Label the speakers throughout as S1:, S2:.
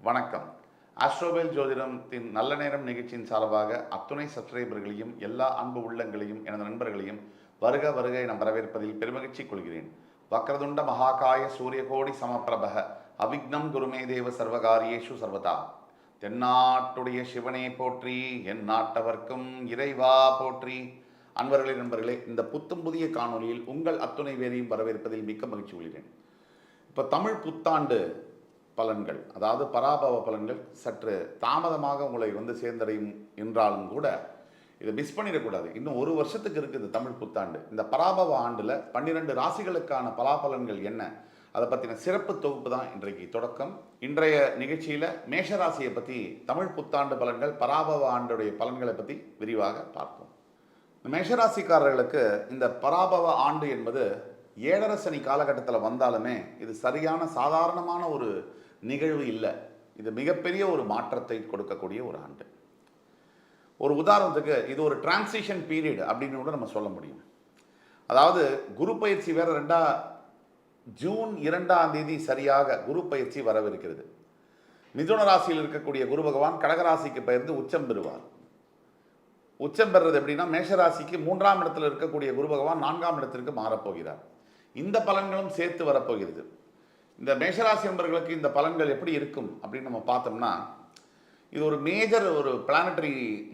S1: வணக்கம். ஆஸ்ட்ரோவேல் ஜோதிடத்தின் நல்ல நேரம் நிகழ்ச்சியின் சார்பாக அத்துணை சப்ஸ்கிரைபர்களையும் எல்லா அன்பு உள்ளங்களையும் எனது நண்பர்களையும் வருக வருக என வரவேற்பதில் பெருமகிழ்ச்சி கொள்கிறேன். வக்ரதுண்ட மகாகாய சூரியகோடி சமப்பிரபக அவிக்னம் குருமே தேவ சர்வகாரியேஷு சர்வதா. தென்னாட்டுடைய சிவனே போற்றி, என் நாட்டவர்க்கும் இறைவா போற்றி. அன்பர்களே, நண்பர்களே, இந்த புத்தம் புதிய காணொலியில் உங்கள் அத்துணை பேரையும் வரவேற்பதில் மிக்க மகிழ்ச்சி கொள்கிறேன். இப்போ தமிழ் புத்தாண்டு பலன்கள், அதாவது பராபவ பலன்கள் சற்று தாமதமாக உங்களை சேர்ந்தடையும் என்றாலும் கூட இதை மிஸ் பண்ணிடக்கூடாது. இன்னும் ஒரு வருஷத்துக்கு இருக்குது தமிழ் புத்தாண்டு. இந்த பராபவ ஆண்டில் 12 ராசிகளுக்கான பலாபலன்கள் என்ன, அதை பற்றின சிறப்பு தொகுப்பு தான் இன்றைக்கு தொடக்கம். இன்றைய நிகழ்ச்சியில் மேஷராசியை பற்றி, தமிழ் புத்தாண்டு பலன்கள், பராபவ ஆண்டுடைய பலன்களை பற்றி விரிவாக பார்ப்போம். மேஷராசிக்காரர்களுக்கு இந்த பராபவ ஆண்டு என்பது 7.5 சனி காலகட்டத்தில் வந்தாலுமே இது சரியான சாதாரணமான ஒரு நிகழ்வு இல்லை. இது மிகப்பெரிய ஒரு மாற்றத்தை கொடுக்கக்கூடிய ஒரு ஆண்டு. ஒரு உதாரணத்துக்கு இது ஒரு டிரான்சிஷன் பீரியட் அப்படின்னு கூட நம்ம சொல்ல முடியும். அதாவது குரு பயிற்சி வேற ஜூன் 2ஆம் தேதி சரியாக குரு பயிற்சி வரவிருக்கிறது. மிதுன ராசியில் இருக்கக்கூடிய குரு பகவான் கடகராசிக்கு பெயர்ந்து உச்சம் பெறுவார். உச்சம் பெறுறது எப்படின்னா, மேஷராசிக்கு 3ஆம் இடத்தில் இருக்கக்கூடிய குரு பகவான் 4ஆம் இடத்திற்கு மாறப்போகிறார். இந்த பலன்களும் சேர்த்து வரப்போகிறது. இந்த மேஷராசி நண்பர்களுக்கு இந்த பலன்கள் எப்படி இருக்கும் அப்படின்னு நம்ம பார்த்தோம்னா, இது ஒரு மேஜர் ஒரு பிளானட்டரி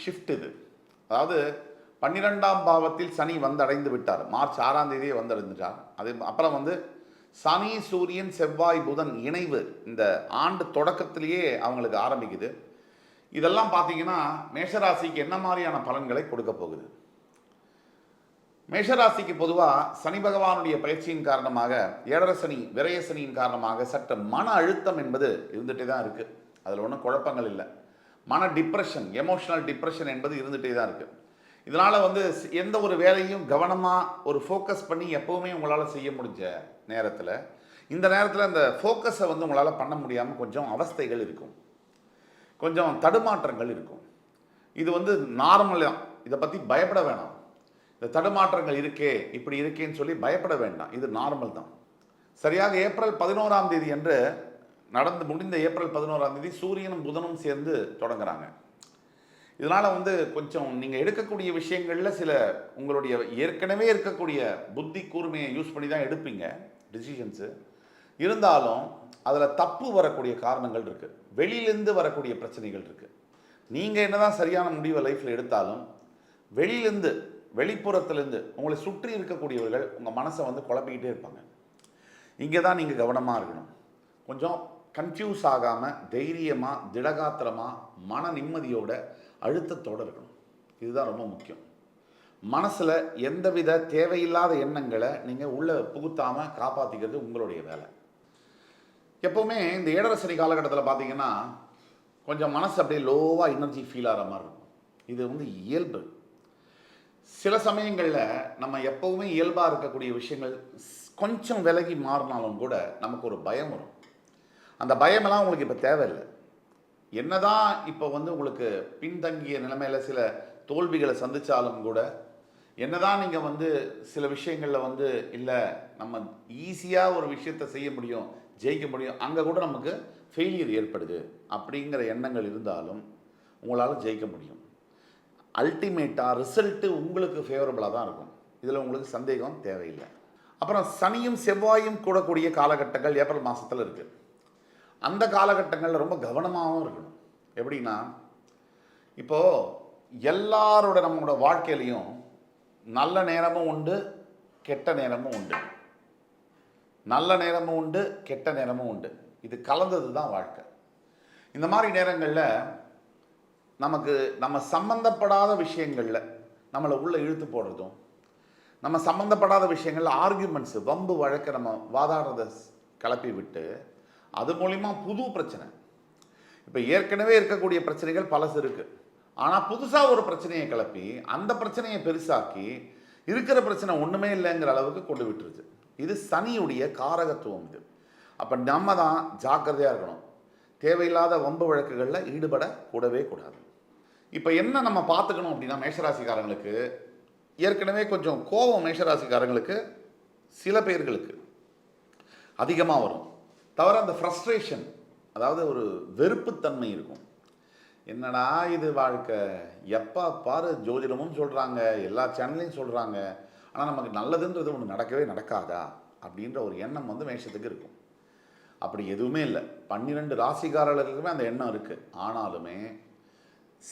S1: ஷிஃப்ட். இது அதாவது 12ஆம் பாவத்தில் சனி வந்தடைந்து விட்டார். மார்ச் 6ஆம் தேதியே வந்தடைந்துட்டார். அது அப்புறம் சனி, சூரியன், செவ்வாய், புதன் இணைவு இந்த ஆண்டு தொடக்கத்திலேயே அவங்களுக்கு ஆரம்பிக்குது. இதெல்லாம் பார்த்தீங்கன்னா மேஷராசிக்கு என்ன மாதிரியான பலன்களை கொடுக்க போகுது? மேஷராசிக்கு பொதுவாக சனி பகவானுடைய பயிற்சியின் காரணமாக, 7.5 சனி விரய சனியின் காரணமாக சற்று மன அழுத்தம் என்பது இருந்துகிட்டே தான் இருக்குது. அதில் ஒன்றும் குழப்பங்கள் இல்லை. மன டிப்ரெஷன், எமோஷனல் டிப்ரெஷன் என்பது இருந்துகிட்டே தான் இருக்குது. இதனால் எந்த ஒரு வேலையும் கவனமாக ஒரு ஃபோக்கஸ் பண்ணி எப்போவுமே உங்களால் செய்ய முடிஞ்ச நேரத்தில், இந்த நேரத்தில் அந்த ஃபோக்கஸை உங்களால் பண்ண முடியாமல் கொஞ்சம் அவஸ்தைகள் இருக்கும், கொஞ்சம் தடுமாற்றங்கள் இருக்கும். இது நார்மல் தான். இதை பற்றி பயப்பட வேணாம். இந்த தடுமாற்றங்கள் இருக்கே, இப்படி இருக்கேன்னு சொல்லி பயப்பட வேண்டாம். இது நார்மல் தான். சரியாக ஏப்ரல் 11ஆம் தேதி என்று நடந்து முடிந்த ஏப்ரல் 11ஆம் தேதி சூரியனும் புதனும் சேர்ந்து தொடங்குறாங்க. இதனால் கொஞ்சம் நீங்கள் எடுக்கக்கூடிய விஷயங்களில் சில உங்களுடைய ஏற்கனவே இருக்கக்கூடிய புத்தி கூர்மையை யூஸ் பண்ணி தான் எடுப்பீங்க டிசிஷன்ஸு. இருந்தாலும் அதில் தப்பு வரக்கூடிய காரணங்கள் இருக்குது. வெளியிலேருந்து வரக்கூடிய பிரச்சனைகள் இருக்குது. நீங்கள் என்ன தான் சரியான முடிவை லைஃப்பில் எடுத்தாலும் வெளியிலேருந்து, வெளிப்புறத்துலேருந்து உங்களை சுற்றி இருக்கக்கூடியவர்கள் உங்கள் மனசை குழப்பிக்கிட்டே இருப்பாங்க. இங்கே தான் நீங்கள் கவனமாக இருக்கணும். கொஞ்சம் கன்ஃபியூஸ் ஆகாமல் தைரியமாக, திடகாத்திரமாக, மன நிம்மதியோட, அழுத்தத்தோடு இருக்கணும். இதுதான் ரொம்ப முக்கியம். மனசில் எந்தவித தேவையில்லாத எண்ணங்களை நீங்கள் உள்ளே புகுத்தாமல் காப்பாற்றிக்கிறது உங்களுடைய வேலை. எப்போவுமே இந்த 7.5 சனி காலகட்டத்தில் பார்த்தீங்கன்னா கொஞ்சம் மனசு அப்படியே லோவாக எனர்ஜி ஃபீல் ஆகிற மாதிரி இருக்கும். இது இயல்பு. சில சமயங்களில் நம்ம எப்போவுமே இயல்பாக இருக்கக்கூடிய விஷயங்கள் கொஞ்சம் விலகி மாறினாலும் கூட நமக்கு ஒரு பயம் வரும். அந்த பயமெல்லாம் உங்களுக்கு இப்போ தேவையில்லை. என்னதான் இப்போ உங்களுக்கு பின்தங்கிய நிலைமையில் சில தோல்விகளை சந்தித்தாலும் கூட, என்னதான் நீங்கள் சில விஷயங்களில் இல்லை நம்ம ஈஸியாக ஒரு விஷயத்தை செய்ய முடியும், ஜெயிக்க முடியும், அங்கே கூட நமக்கு ஃபெயிலியர் ஏற்படுது அப்படிங்கிற எண்ணங்கள் இருந்தாலும் உங்களால் ஜெயிக்க முடியும். அல்டிமேட்டாக ரிசல்ட்டு உங்களுக்கு ஃபேவரபுளாக தான் இருக்கும். இதில் உங்களுக்கு சந்தேகம் தேவையில்லை. அப்புறம் சனியும் செவ்வாயும் கூடக்கூடிய காலகட்டங்கள் ஏப்ரல் மாதத்தில் இருக்குது. அந்த காலகட்டங்களில் ரொம்ப கவனமாகவும் இருக்கணும். எப்படின்னா, இப்போது எல்லாரோட நம்மளோட வாழ்க்கையிலையும் நல்ல நேரமும் உண்டு, கெட்ட நேரமும் உண்டு. நல்ல நேரமும் உண்டு, கெட்ட நேரமும் உண்டு. இது கலந்தது தான் வாழ்க்கை. இந்த மாதிரி நேரங்களில் நம்ம சம்மந்தப்படாத விஷயங்களில் நம்மளை உள்ளே இழுத்து போடுறதும், நம்ம சம்மந்தப்படாத விஷயங்களில் ஆர்கியூமெண்ட்ஸு, வம்பு வழக்கை நம்ம வாதாடுறதை கிளப்பி விட்டு அது மூலிமா புது பிரச்சனை, இப்போ ஏற்கனவே இருக்கக்கூடிய பிரச்சனைகள் பலசு இருக்குது, ஆனால் புதுசாக ஒரு பிரச்சனையை கிளப்பி அந்த பிரச்சனையை பெருசாக்கி இருக்கிற பிரச்சனை ஒன்றுமே இல்லைங்கிற அளவுக்கு கொண்டு விட்டுருது. இது சனியுடைய காரகத்துவம். இது அப்போ நம்ம தான் ஜாக்கிரதையாக இருக்கணும். தேவையில்லாத வம்பு வழக்குகளில் ஈடுபடக்கூடவே கூடாது. இப்போ என்ன நம்ம பார்த்துக்கணும் அப்படின்னா, மேஷராசிக்காரங்களுக்கு ஏற்கனவே கொஞ்சம் கோபம் மேஷராசிக்காரங்களுக்கு சில பேர்களுக்கு அதிகமாக வரும். தவிர அந்த ஃப்ரஸ்ட்ரேஷன் அதாவது ஒரு வெறுப்புத்தன்மை இருக்கும். என்னடா இது வாழ்க்கை, எப்போ பாரு ஜோதிடமும் சொல்கிறாங்க, எல்லா சேனல்லையும் சொல்கிறாங்க, ஆனால் நமக்கு நல்லதுன்றது ஒன்று நடக்கவே நடக்காதா அப்படின்ற ஒரு எண்ணம் வந்து மேஷத்துக்கு இருக்கும். அப்படி எதுவுமே இல்லை. 12 ராசிக்காரர்களுக்குமே அந்த எண்ணம் இருக்குது. ஆனாலுமே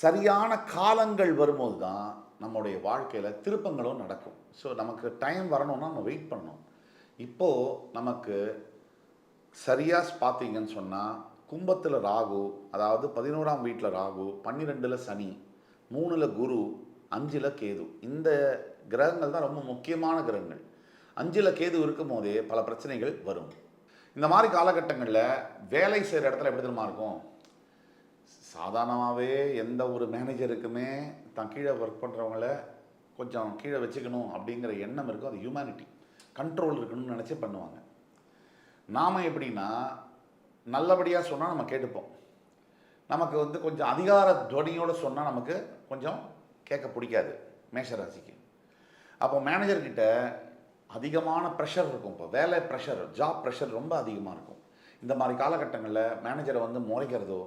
S1: சரியான காலங்கள் வரும்போது தான் நம்முடைய வாழ்க்கையில் திருப்பங்களும் நடக்கும். ஸோ நமக்கு டைம் வரணும்னா நம்ம வெயிட் பண்ணணும். இப்போது நமக்கு சரியாக பார்த்தீங்கன்னு சொன்னால் கும்பத்தில் ராகு, அதாவது 11ஆம் வீட்டில் ராகு, 12ல் சனி, 3ல் குரு, 5ல் கேது. இந்த கிரகங்கள் தான் ரொம்ப முக்கியமான கிரகங்கள். 5ல் கேது இருக்கும் போதே பல பிரச்சனைகள் வரும். இந்த மாதிரி காலகட்டங்களில் வேலை செய்கிற இடத்துல எப்படி தெரியுமா இருக்கும்? சாதாரணமாகவே எந்த ஒரு மேனேஜருக்குமே தான் கீழே ஒர்க் பண்ணுறவங்கள கொஞ்சம் கீழே வச்சுக்கணும் அப்படிங்கிற எண்ணம் இருக்கும். அது ஹியூமனிட்டி, கண்ட்ரோல் இருக்கணும்னு நினச்சி பண்ணுவாங்க. நாம் எப்படின்னா நல்லபடியாக சொன்னால் நம்ம கேட்டுப்போம். நமக்கு வந்து கொஞ்சம் அதிகார துவனியோடு சொன்னால் நமக்கு கொஞ்சம் கேட்க பிடிக்காது மேஷராசிக்கு. அப்போ மேனேஜர்கிட்ட அதிகமான ப்ரெஷர் இருக்கும். இப்போ வேலை ப்ரெஷர், ஜாப் ப்ரெஷர் ரொம்ப அதிகமாக இருக்கும். இந்த மாதிரி காலகட்டங்களில் மேனேஜரை வந்து முறைக்கிறதோ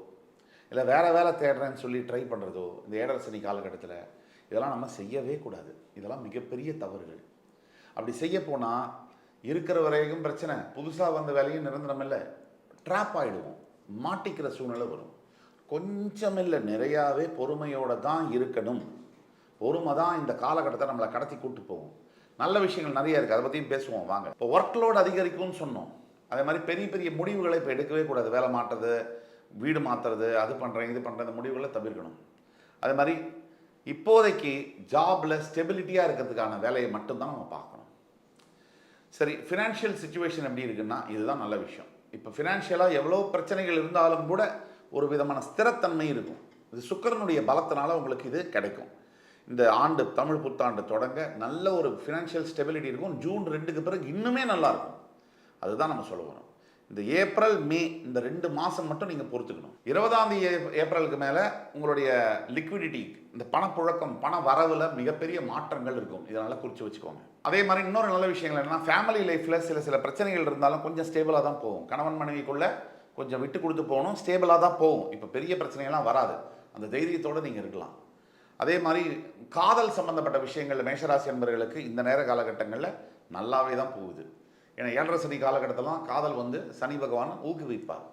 S1: இல்லை வேலை தேடுறேன்னு சொல்லி ட்ரை பண்ணுறதோ இந்த ஏழரை சனி காலகட்டத்தில் இதெல்லாம் நம்ம செய்யவே கூடாது. இதெல்லாம் மிகப்பெரிய தவறுகள். அப்படி செய்ய போனால் இருக்கிற வரைக்கும் பிரச்சனை, புதுசாக வந்த வேலையும் நிரந்தரம் இல்லை, ட்ராப் ஆகிடுவோம், மாட்டிக்கிற சூழ்நிலை வரும். கொஞ்சம் இல்லை, நிறையாவே பொறுமையோடு தான் இருக்கணும். பொறுமை தான் இந்த காலகட்டத்தை நம்மளை கடத்தி கூட்டு போகும். நல்ல விஷயங்கள் நிறைய இருக்குது, அதை பற்றியும் பேசுவோம் வாங்க. இப்போ ஒர்க் லோடு அதிகரிக்கும்னு சொன்னோம். அதே மாதிரி பெரிய பெரிய முடிவுகளை இப்போ எடுக்கவே கூடாது. வேலை மாற்றுறது, வீடு மாற்றுறது, அது பண்ணுறேன் இது பண்ணுற இந்த முடிவுகளை தவிர்க்கணும். அதே மாதிரி இப்போதைக்கு ஜாபில் ஸ்டெபிலிட்டியாக இருக்கிறதுக்கான வேலையை மட்டும்தான் நம்ம பார்க்கணும். சரி, ஃபினான்ஷியல் சுச்சுவேஷன் எப்படி இருக்குன்னா இதுதான் நல்ல விஷயம். இப்போ ஃபினான்ஷியலாக எவ்வளோ பிரச்சனைகள் இருந்தாலும் கூட ஒரு விதமான ஸ்திரத்தன்மை இருக்கும். இது சுக்கிரனுடைய பலத்தினால உங்களுக்கு இது கிடைக்கும். இந்த ஆண்டு தமிழ் புத்தாண்டு தொடங்க நல்ல ஒரு ஃபினான்ஷியல் ஸ்டெபிலிட்டி இருக்கும். ஜூன் 2க்கு பிறகு இன்னுமே நல்லாயிருக்கும். அதுதான் நம்ம சொல்ல வரோம். இந்த ஏப்ரல் மே இந்த 2 மாதம் மட்டும் நீங்கள் பொறுத்துக்கணும். 20ஆம் தேதி ஏப்ரலுக்கு மேலே உங்களுடைய லிக்விடிட்டி, இந்த பணப்புழக்கம், பண வரவில் மிகப்பெரிய மாற்றங்கள் இருக்கும். இதனால் குறித்து வச்சுக்கோங்க. அதே மாதிரி இன்னொரு நல்ல விஷயங்கள் என்னென்னா, ஃபேமிலி லைஃப்பில் சில பிரச்சனைகள் இருந்தாலும் கொஞ்சம் ஸ்டேபிளாக தான் போகும். கணவன் மனைவிக்குள்ளே கொஞ்சம் விட்டு கொடுத்து போகணும், ஸ்டேபிளாக தான் போகும். இப்போ பெரிய பிரச்சனைகள்லாம் வராது. அந்த தைரியத்தோடு நீங்கள் இருக்கலாம். அதே மாதிரி காதல் சம்பந்தப்பட்ட விஷயங்கள் மேஷராசி என்பவர்களுக்கு இந்த நேர காலகட்டங்களில் நல்லாவே தான் போகுது. ஏன்னா ஏழரை சனி காலகட்டத்திலாம் காதல் வந்து சனி பகவான் ஊக்குவிப்பார்.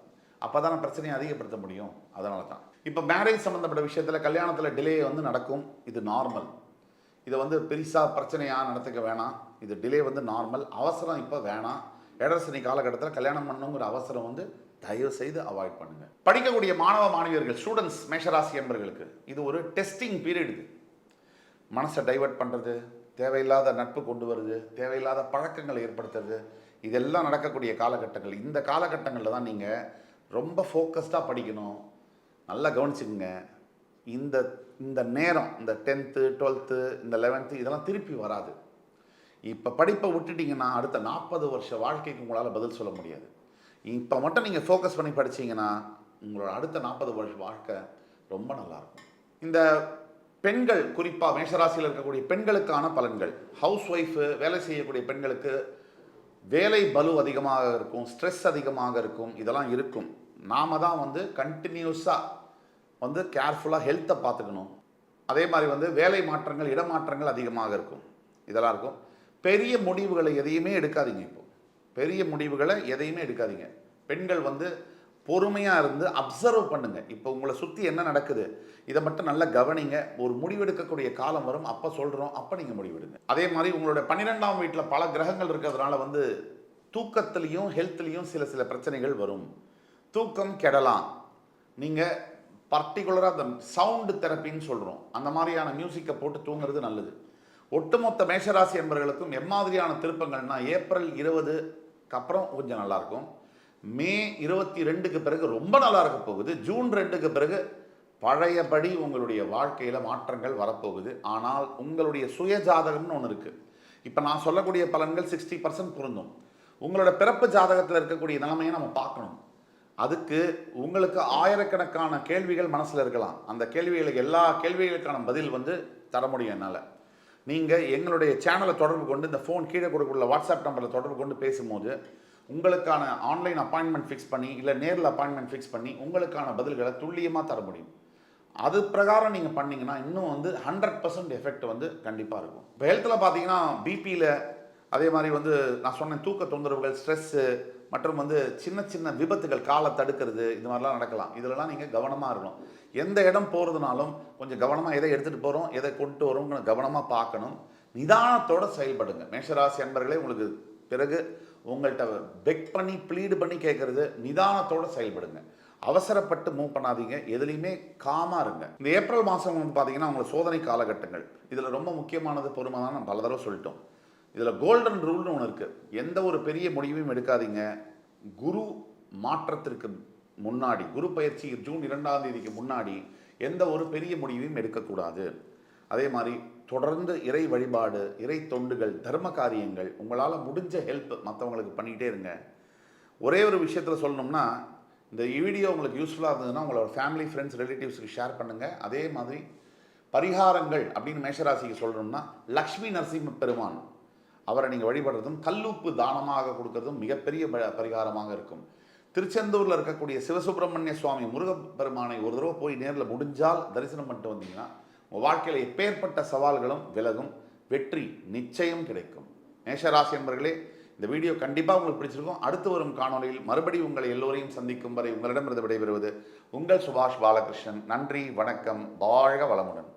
S1: அப்போ தான் பிரச்சனையை அதிகப்படுத்த முடியும். அதனால தான் இப்போ மேரேஜ் சம்மந்தப்பட்ட விஷயத்தில் கல்யாணத்தில் டிலே வந்து நடக்கும். இது நார்மல். இதை வந்து பெருசாக பிரச்சனையாக நடத்துக்க வேணாம். இது டிலே வந்து நார்மல். அவசரம் இப்போ வேணாம். ஏழரை சனி காலகட்டத்தில் கல்யாணம் பண்ணணுங்கிற அவசரம் வந்து தயவு செய்து அவாய்ட் பண்ணுங்கள். படிக்கக்கூடிய மாணவ மாணவியர்கள், ஸ்டூடெண்ட்ஸ், மேஷராசி என்பவர்களுக்கு இது ஒரு டெஸ்டிங் பீரியட். இது மனசை டைவர்ட் பண்ணுறது, தேவையில்லாத நட்பு கொண்டு வருது, தேவையில்லாத பழக்கங்களை ஏற்படுத்துறது, இதெல்லாம் நடக்கக்கூடிய காலகட்டங்கள். இந்த காலகட்டங்களில் தான் நீங்கள் ரொம்ப ஃபோக்கஸ்டாக படிக்கணும். நல்லா கவனிச்சுக்குங்க. இந்த நேரம், இந்த 10th 12th இந்த 11th இதெல்லாம் திருப்பி வராது. இப்போ படிப்பை விட்டுட்டிங்கன்னா அடுத்த 40 வருஷ வாழ்க்கைக்கு உங்களால் பதில் சொல்ல முடியாது. இப்போ மட்டும் நீங்கள் ஃபோக்கஸ் பண்ணி படித்தீங்கன்னா உங்களோட அடுத்த 40 வருஷ வாழ்க்கை ரொம்ப நல்லாயிருக்கும். இந்த பெண்கள், குறிப்பாக மேஷராசியில் இருக்கக்கூடிய பெண்களுக்கான பலன்கள். ஹவுஸ் ஒய்ஃபு, வேலை செய்யக்கூடிய பெண்களுக்கு வேலை பலு அதிகமாக இருக்கும், ஸ்ட்ரெஸ் அதிகமாக இருக்கும், இதெல்லாம் இருக்கும். நாம் தான் வந்து கண்டினியூஸாக வந்து கேர்ஃபுல்லாக ஹெல்த்தை பார்த்துக்கணும். அதே மாதிரி வந்து வேலை மாற்றங்கள், இடமாற்றங்கள் அதிகமாக இருக்கும். இதெல்லாம் இருக்கும். பெரிய முடிவுகளை எதையுமே எடுக்காதீங்க. இப்போ பெரிய முடிவுகளை எதையுமே எடுக்காதீங்க. பெண்கள் வந்து பொறுமையாக இருந்து அப்சர்வ் பண்ணுங்கள். இப்போ உங்களை சுற்றி என்ன நடக்குது இதை மட்டும் நல்லா கவனிங்க. ஒரு முடிவெடுக்கக்கூடிய காலம் வரும், அப்போ சொல்கிறோம், அப்போ நீங்கள் முடிவெடுங்க. அதே மாதிரி உங்களுடைய 12ஆம் வீட்டில் பல கிரகங்கள் இருக்கிறதுனால வந்து தூக்கத்துலேயும் ஹெல்த்லேயும் சில பிரச்சனைகள் வரும். தூக்கம் கெடலாம். நீங்கள் பர்டிகுலராக அந்த சவுண்டு தெரப்பின்னு சொல்கிறோம், அந்த மாதிரியான மியூசிக்கை போட்டு தூங்குறது நல்லது. ஒட்டுமொத்த மேஷராசி என்பவர்களுக்கும் எம்மாதிரியான திருப்பங்கள்னா ஏப்ரல் 20க்கு அப்புறம் கொஞ்சம் நல்லாயிருக்கும். மே 22க்கு பிறகு ரொம்ப நல்லா இருக்க போகுது. ஜூன் 2க்கு பிறகு பழையபடி உங்களுடைய வாழ்க்கையில் மாற்றங்கள் வரப்போகுது. ஆனால் உங்களுடைய சுய ஜாதகம்னு ஒன்று இருக்குது. இப்போ நான் சொல்லக்கூடிய பலன்கள் 60% பொருந்தும். உங்களோட பிறப்பு ஜாதகத்தில் இருக்கக்கூடிய நிலைமையை நம்ம பார்க்கணும். அதுக்கு உங்களுக்கு ஆயிரக்கணக்கான கேள்விகள் மனசில் இருக்கலாம். அந்த கேள்விகளுக்கு எல்லா கேள்விகளுக்கான பதில் வந்து தர முடியும் என்னால். நீங்கள் எங்களுடைய சேனலை தொடர்பு கொண்டு, இந்த ஃபோன் கீழே கொடுக்கக்கூடிய வாட்ஸ்அப் நம்பரில் தொடர்பு கொண்டு பேசும்போது உங்களுக்கான ஆன்லைன் அப்பாயின்மெண்ட் ஃபிக்ஸ் பண்ணி இல்லை நேரில் அப்பாயின்மெண்ட் ஃபிக்ஸ் பண்ணி உங்களுக்கான பதில்களை துல்லியமாக தர முடியும். அது பிரகாரம் நீங்கள் பண்ணிங்கன்னா இன்னும் வந்து 100% எஃபெக்ட் வந்து கண்டிப்பாக இருக்கும். இப்போ ஹெல்த்தில் பார்த்தீங்கன்னா பிபியில் அதே மாதிரி வந்து நான் சொன்னேன் தூக்க தொந்தரவுகள், ஸ்ட்ரெஸ்ஸு மற்றும் வந்து சின்ன சின்ன விபத்துகள், காலை தடுக்கிறது, இது மாதிரிலாம் நடக்கலாம். இதிலலாம் நீங்கள் கவனமாக இருக்கணும். எந்த இடம் போகிறதுனாலும் கொஞ்சம் கவனமாக எதை எடுத்துகிட்டு போகிறோம், எதை கொண்டு வரோம்னு கவனமாக பார்க்கணும். நிதானத்தோடு செயல்படுங்க. மேஷராசி அன்பர்களே, உங்களுக்கு பிறகு உங்கள்கிட்ட பெக் பண்ணி ப்ளீடு பண்ணி கேட்குறது, நிதானத்தோடு செயல்படுங்க. அவசரப்பட்டு மூவ் பண்ணாதீங்க. எதுலேயுமே காமாக இருங்க. இந்த ஏப்ரல் மாதம் வந்து பார்த்தீங்கன்னா உங்களை சோதனை காலகட்டங்கள். இதில் ரொம்ப முக்கியமானது பொறுமை தான். நம்ம பல தடவை சொல்லிட்டோம். இதில் கோல்டன் ரூல்னு ஒன்று இருக்குது. எந்த ஒரு பெரிய முடிவையும் எடுக்காதீங்க. குரு மாற்றத்திற்கு முன்னாடி, குரு பயிற்சி ஜூன் 2ஆம் தேதிக்கு முன்னாடி எந்த ஒரு பெரிய முடிவையும் எடுக்கக்கூடாது. அதே மாதிரி தொடர்ந்து இறை வழிபாடு, இறை தொண்டுகள், தர்ம காரியங்கள், உங்களால் முடிஞ்ச ஹெல்ப் மற்றவங்களுக்கு பண்ணிக்கிட்டே இருங்க. ஒரே ஒரு விஷயத்தில் சொல்லணும்னா, இந்த வீடியோ உங்களுக்கு யூஸ்ஃபுல்லாக இருந்ததுன்னா உங்களோட ஃபேமிலி, ஃப்ரெண்ட்ஸ், ரிலேட்டிவ்ஸுக்கு ஷேர் பண்ணுங்கள். அதே மாதிரி பரிகாரங்கள் அப்படின்னு மேஷராசிக்கு சொல்லணும்னா, லக்ஷ்மி நரசிம்ம பெருமான் அவரை நீங்கள் வழிபடுறதும் கல்லுப்பு தானமாக கொடுக்கறதும் மிகப்பெரிய பரிகாரமாக இருக்கும். திருச்செந்தூரில் இருக்கக்கூடிய சிவசுப்பிரமணிய சுவாமி முருகப்பெருமானை ஒரு தடவை போய் நேரில் முடிஞ்சால் தரிசனம் பண்ணிட்டு வந்தீங்கன்னா உங்கள் வாழ்க்கையில் எப்பேற்பட்ட சவால்களும் விலகும், வெற்றி நிச்சயம் கிடைக்கும். மேஷராசி என்பவர்களே, இந்த வீடியோ கண்டிப்பாக உங்களுக்கு பிடிச்சிருக்கும். அடுத்து வரும் காணொலியில் மறுபடியும் உங்களை எல்லோரையும் சந்திக்கும் வரை உங்களிடமிருந்து விடைபெறுவது உங்கள் சுபாஷ் பாலகிருஷ்ணன். நன்றி, வணக்கம், வாழ்க வளமுடன்.